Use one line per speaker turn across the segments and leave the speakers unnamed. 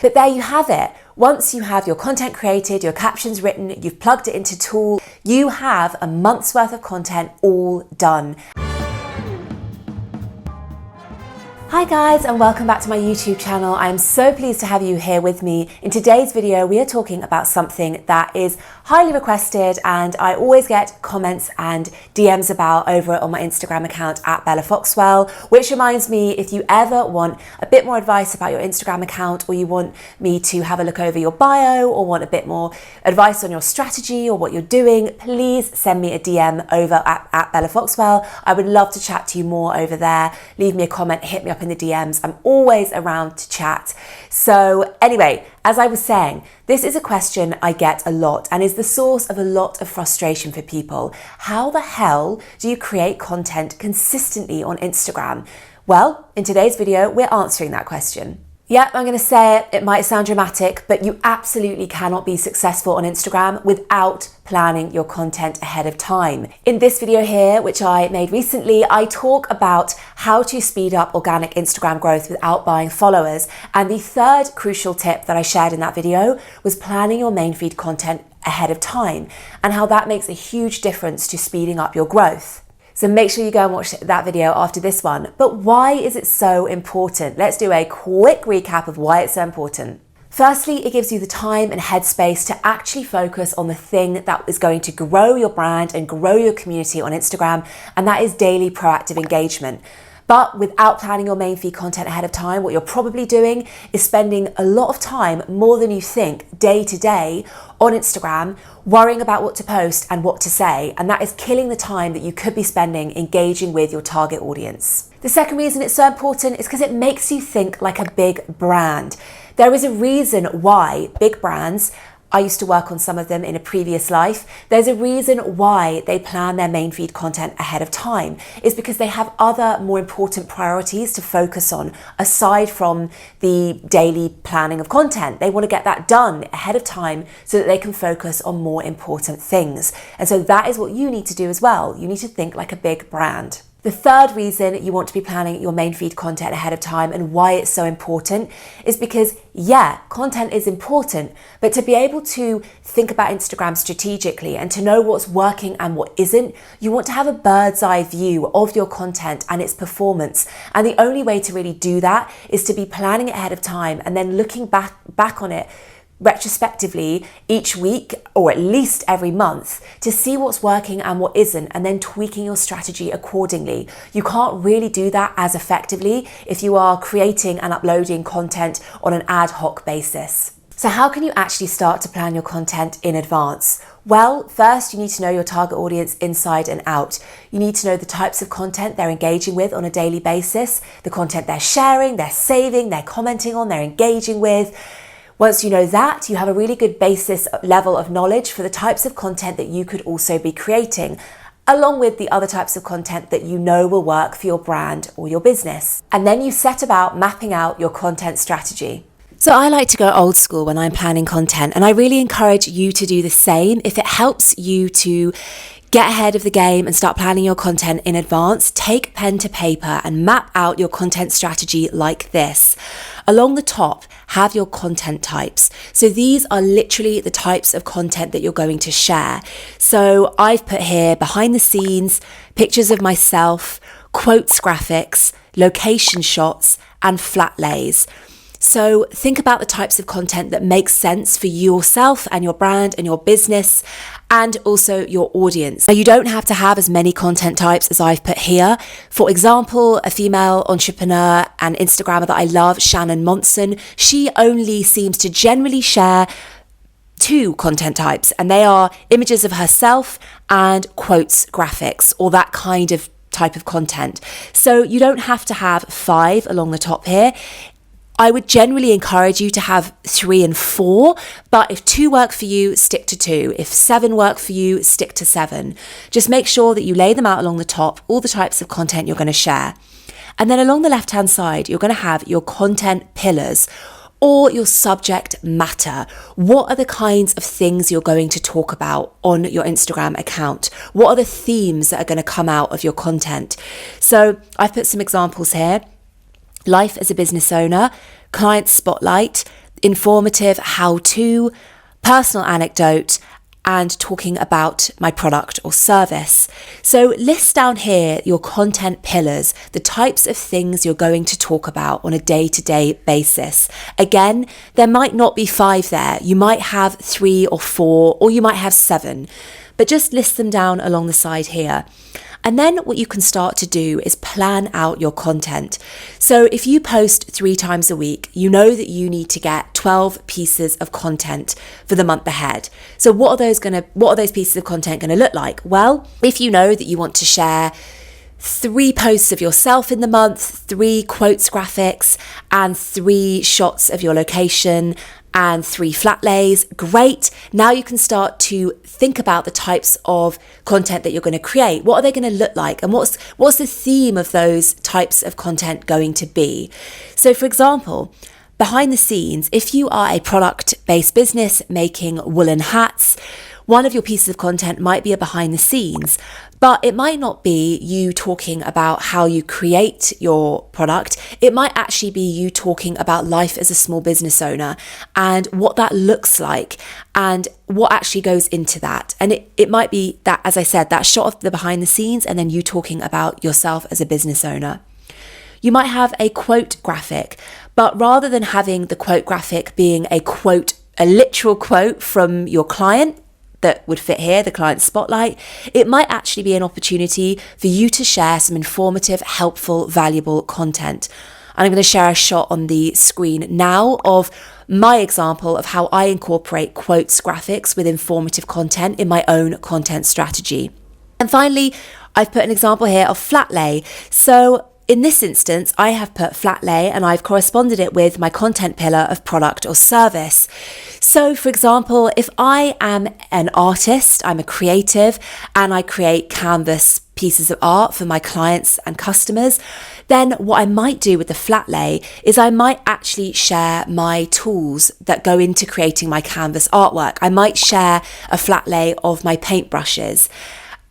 But there you have it. Once you have your content created, your captions written, you've plugged it into Tool, you have a month's worth of content all done. Hi guys, and welcome back to my YouTube channel. I am so pleased to have you here with me. In today's video, we are talking about something that is highly requested and I always get comments and DMs about over on my Instagram account at Bella Foxwell, which reminds me, if you ever want a bit more advice about your Instagram account, or you want me to have a look over your bio, or want a bit more advice on your strategy or what you're doing, please send me a DM over at Bella Foxwell. I would love to chat to you more over there. Leave me a comment, hit me up in the DMs. I'm always around to chat. So anyway, as I was saying, this is a question I get a lot and is the source of a lot of frustration for people. How the hell do you create content consistently on Instagram? Well, in today's video, we're answering that question. Yep, I'm going to say it might sound dramatic, but you absolutely cannot be successful on Instagram without planning your content ahead of time. In this video here, which I made recently, I talk about how to speed up organic Instagram growth without buying followers. And the third crucial tip that I shared in that video was planning your main feed content ahead of time and how that makes a huge difference to speeding up your growth. So make sure you go and watch that video after this one. But why is it so important? Let's do a quick recap of why it's so important. Firstly, it gives you the time and headspace to actually focus on the thing that is going to grow your brand and grow your community on Instagram, and that is daily proactive engagement. But without planning your main feed content ahead of time, what you're probably doing is spending a lot of time, more than you think, day to day on Instagram, worrying about what to post and what to say. And that is killing the time that you could be spending engaging with your target audience. The second reason it's so important is because it makes you think like a big brand. There is a reason why big brands, I used to work on some of them in a previous life, there's a reason why they plan their main feed content ahead of time. It's because they have other more important priorities to focus on aside from the daily planning of content. They want to get that done ahead of time so that they can focus on more important things. And so that is what you need to do as well. You need to think like a big brand. The third reason you want to be planning your main feed content ahead of time and why it's so important is because, yeah, content is important, but to be able to think about Instagram strategically and to know what's working and what isn't, you want to have a bird's eye view of your content and its performance. And the only way to really do that is to be planning it ahead of time and then looking back on it retrospectively each week, or at least every month, to see what's working and what isn't, and then tweaking your strategy accordingly. You can't really do that as effectively if you are creating and uploading content on an ad hoc basis. So how can you actually start to plan your content in advance? Well, first you need to know your target audience inside and out. You need to know the types of content they're engaging with on a daily basis, the content they're sharing, they're saving, they're commenting on, they're engaging with. Once you know that, you have a really good basis level of knowledge for the types of content that you could also be creating, along with the other types of content that you know will work for your brand or your business. And then you set about mapping out your content strategy. So I like to go old school when I'm planning content, and I really encourage you to do the same. If it helps you to get ahead of the game and start planning your content in advance, take pen to paper and map out your content strategy like this. Along the top, have your content types. So these are literally the types of content that you're going to share. So I've put here behind the scenes, pictures of myself, quotes graphics, location shots, and flat lays. So think about the types of content that makes sense for yourself and your brand and your business and also your audience. Now, you don't have to have as many content types as I've put here. For example, a female entrepreneur and Instagrammer that I love, Shannon Monson, she only seems to generally share 2 content types, and they are images of herself and quotes graphics, or that kind of type of content. So you don't have to have 5 along the top here. I would generally encourage you to have 3 and 4, but if 2 work for you, stick to 2. If 7 work for you, stick to 7. Just make sure that you lay them out along the top, all the types of content you're going to share. And then along the left-hand side, you're going to have your content pillars or your subject matter. What are the kinds of things you're going to talk about on your Instagram account? What are the themes that are going to come out of your content? So I've put some examples here. Life as a business owner, client spotlight, informative how-to, personal anecdote, and talking about my product or service. So list down here your content pillars, the types of things you're going to talk about on a day-to-day basis. Again, there might not be 5 there. You might have 3 or 4, or you might have 7, but just list them down along the side here. And then what you can start to do is plan out your content. So if you post 3 times a week, you know that you need to get 12 pieces of content for the month ahead. So what are those pieces of content going to look like? Well, if you know that you want to share 3 posts of yourself in the month, 3 quotes graphics, and 3 shots of your location, and 3 flat lays, great. Now you can start to think about the types of content that you're going to create. What are they going to look like? And what's the theme of those types of content going to be? So for example, behind the scenes, if you are a product-based business making woolen hats, one of your pieces of content might be a behind the scenes, but it might not be you talking about how you create your product. It might actually be you talking about life as a small business owner and what that looks like and what actually goes into that. And it might be that, as I said, that shot of the behind the scenes and then you talking about yourself as a business owner. You might have a quote graphic, but rather than having the quote graphic being a quote, a literal quote from your client, that would fit here, the client spotlight, it might actually be an opportunity for you to share some informative, helpful, valuable content. And I'm going to share a shot on the screen now of my example of how I incorporate quotes graphics with informative content in my own content strategy. And finally, I've put an example here of flat lay. So in this instance, I have put flat lay and I've corresponded it with my content pillar of product or service. So for example, if I am an artist, I'm a creative, and I create canvas pieces of art for my clients and customers, then what I might do with the flat lay is I might actually share my tools that go into creating my canvas artwork. I might share a flat lay of my paintbrushes.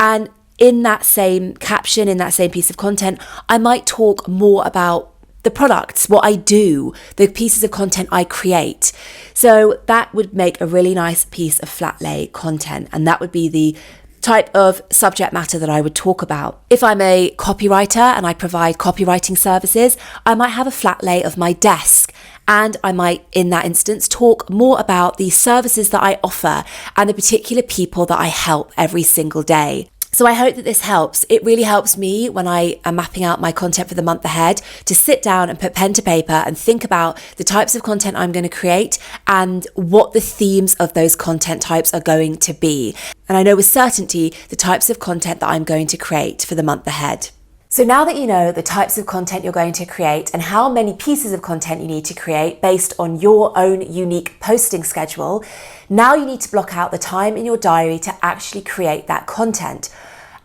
And in that same caption, in that same piece of content, I might talk more about the products, what I do, the pieces of content I create. So that would make a really nice piece of flat lay content, and that would be the type of subject matter that I would talk about. If I'm a copywriter and I provide copywriting services, I might have a flat lay of my desk, and I might, in that instance, talk more about the services that I offer and the particular people that I help every single day. So I hope that this helps. It really helps me when I am mapping out my content for the month ahead to sit down and put pen to paper and think about the types of content I'm going to create and what the themes of those content types are going to be. And I know with certainty the types of content that I'm going to create for the month ahead. So now that you know the types of content you're going to create and how many pieces of content you need to create based on your own unique posting schedule, now you need to block out the time in your diary to actually create that content.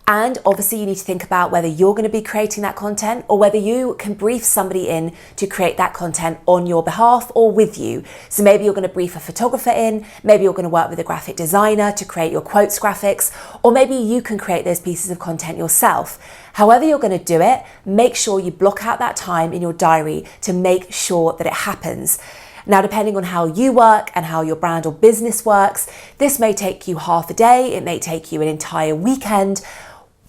And obviously you need to think about whether you're going to be creating that content or whether you can brief somebody in to create that content on your behalf or with you. So maybe you're going to brief a photographer in, maybe you're going to work with a graphic designer to create your quotes graphics, or maybe you can create those pieces of content yourself. However you're going to do it, make sure you block out that time in your diary to make sure that it happens. Now, depending on how you work and how your brand or business works, this may take you half a day, it may take you an entire weekend.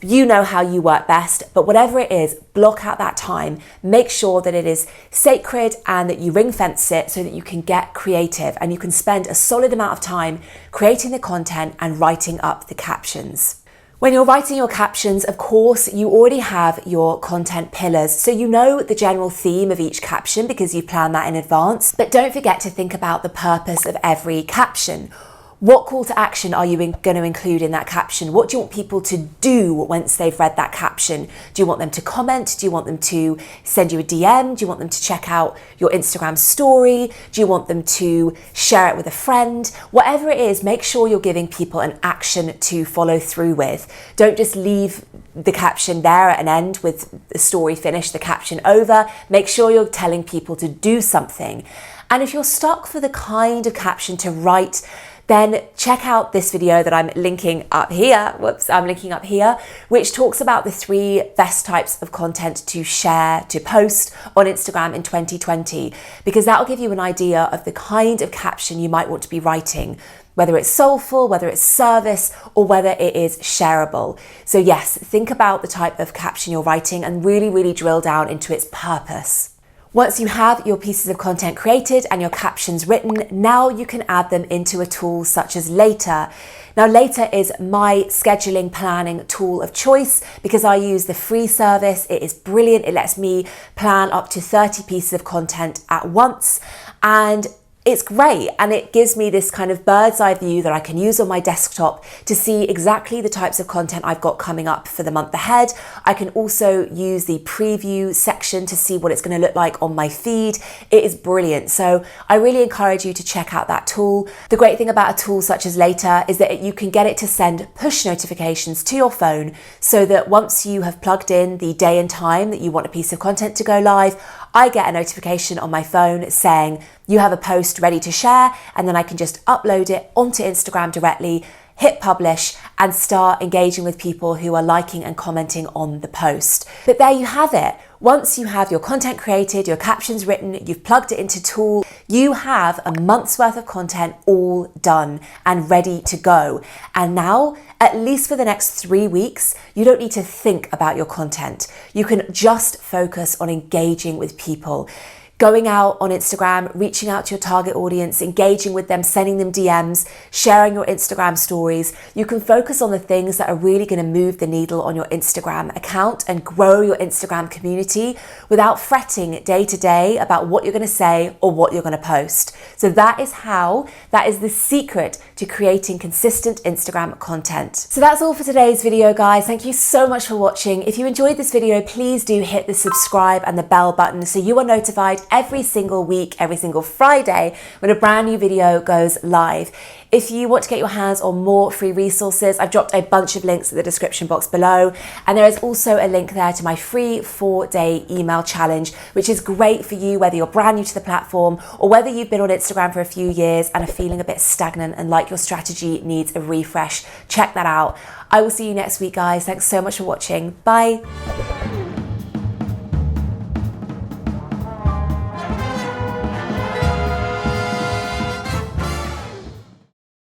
You know how you work best, but whatever it is, block out that time. Make sure that it is sacred and that you ring fence it so that you can get creative and you can spend a solid amount of time creating the content and writing up the captions. When you're writing your captions, of course, you already have your content pillars. So you know the general theme of each caption because you plan that in advance, but don't forget to think about the purpose of every caption. What call to action are you going to include in that caption? What do you want people to do once they've read that caption? Do you want them to comment? Do you want them to send you a DM? Do you want them to check out your Instagram story? Do you want them to share it with a friend? Whatever it is, make sure you're giving people an action to follow through with. Don't just leave the caption there at an end with the story finished, the caption over. Make sure you're telling people to do something. And if you're stuck for the kind of caption to write then check out this video that I'm linking up here. I'm linking up here, which talks about the 3 best types of content to share, to post on Instagram in 2020, because that will give you an idea of the kind of caption you might want to be writing, whether it's soulful, whether it's service, or whether it is shareable. So yes, think about the type of caption you're writing and really drill down into its purpose. Once you have your pieces of content created and your captions written, now you can add them into a tool such as Later. Now, Later is my scheduling planning tool of choice because I use the free service. It is brilliant. It lets me plan up to 30 pieces of content at once, and it's great, and it gives me this kind of bird's eye view that I can use on my desktop to see exactly the types of content I've got coming up for the month ahead. I can also use the preview section to see what it's going to look like on my feed. It is brilliant. So I really encourage you to check out that tool. The great thing about a tool such as Later is that you can get it to send push notifications to your phone so that once you have plugged in the day and time that you want a piece of content to go live, I get a notification on my phone saying you have a post ready to share, and then I can just upload it onto Instagram directly, hit publish, and start engaging with people who are liking and commenting on the post. But there you have it. Once you have your content created, your captions written, you've plugged it into Tool, you have a month's worth of content all done and ready to go. And now, at least for the next 3 weeks, you don't need to think about your content. You can just focus on engaging with people. Going out on Instagram, reaching out to your target audience, engaging with them, sending them DMs, sharing your Instagram stories. You can focus on the things that are really going to move the needle on your Instagram account and grow your Instagram community without fretting day to day about what you're going to say or what you're going to post. So that is the secret to creating consistent Instagram content. So that's all for today's video, guys. Thank you so much for watching. If you enjoyed this video, please do hit the subscribe and the bell button so you are notified every single week, every single Friday when a brand new video goes live. If you want to get your hands on more free resources, I've dropped a bunch of links in the description box below, and there is also a link there to my free 4-day email challenge, which is great for you whether you're brand new to the platform or whether you've been on Instagram for a few years and are feeling a bit stagnant and like your strategy needs a refresh. Check that out. I will see you next week, guys. Thanks so much for watching. Bye.